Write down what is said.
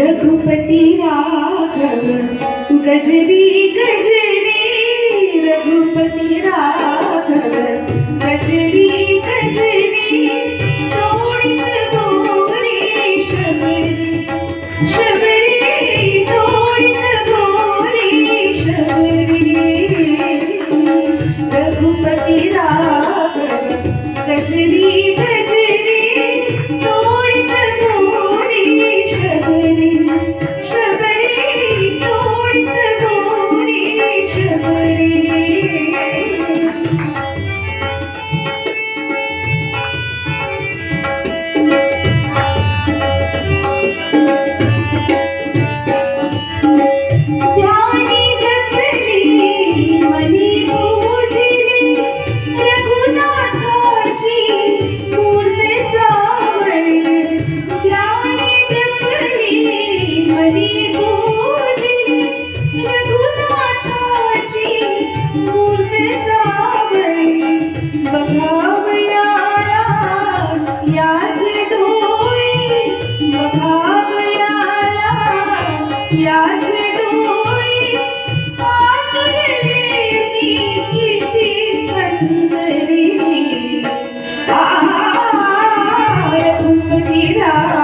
रघुपति राघव गजरी गजरी, रघुपति राघव गजरी गजरी, तोड़ित मोरी शबरी शबरी, तोड़ित मोरी शबरी। रघुपति राघव गजरी गजरी, तोड़ित मोरी शबरी शबरी, तोड़ित मोरी शबरी। ध्यानी जपली मनी पूजिली, रघुनाथाची मूर्ती सावळी। ध्यानी जपली मनी पूजिली, रघुनाथाची मूर्ती सावळी। बघावयाला याच डोळी, बघावयाला याच डोळी, आतुरले मी किती कंदरी। रघुपति राघव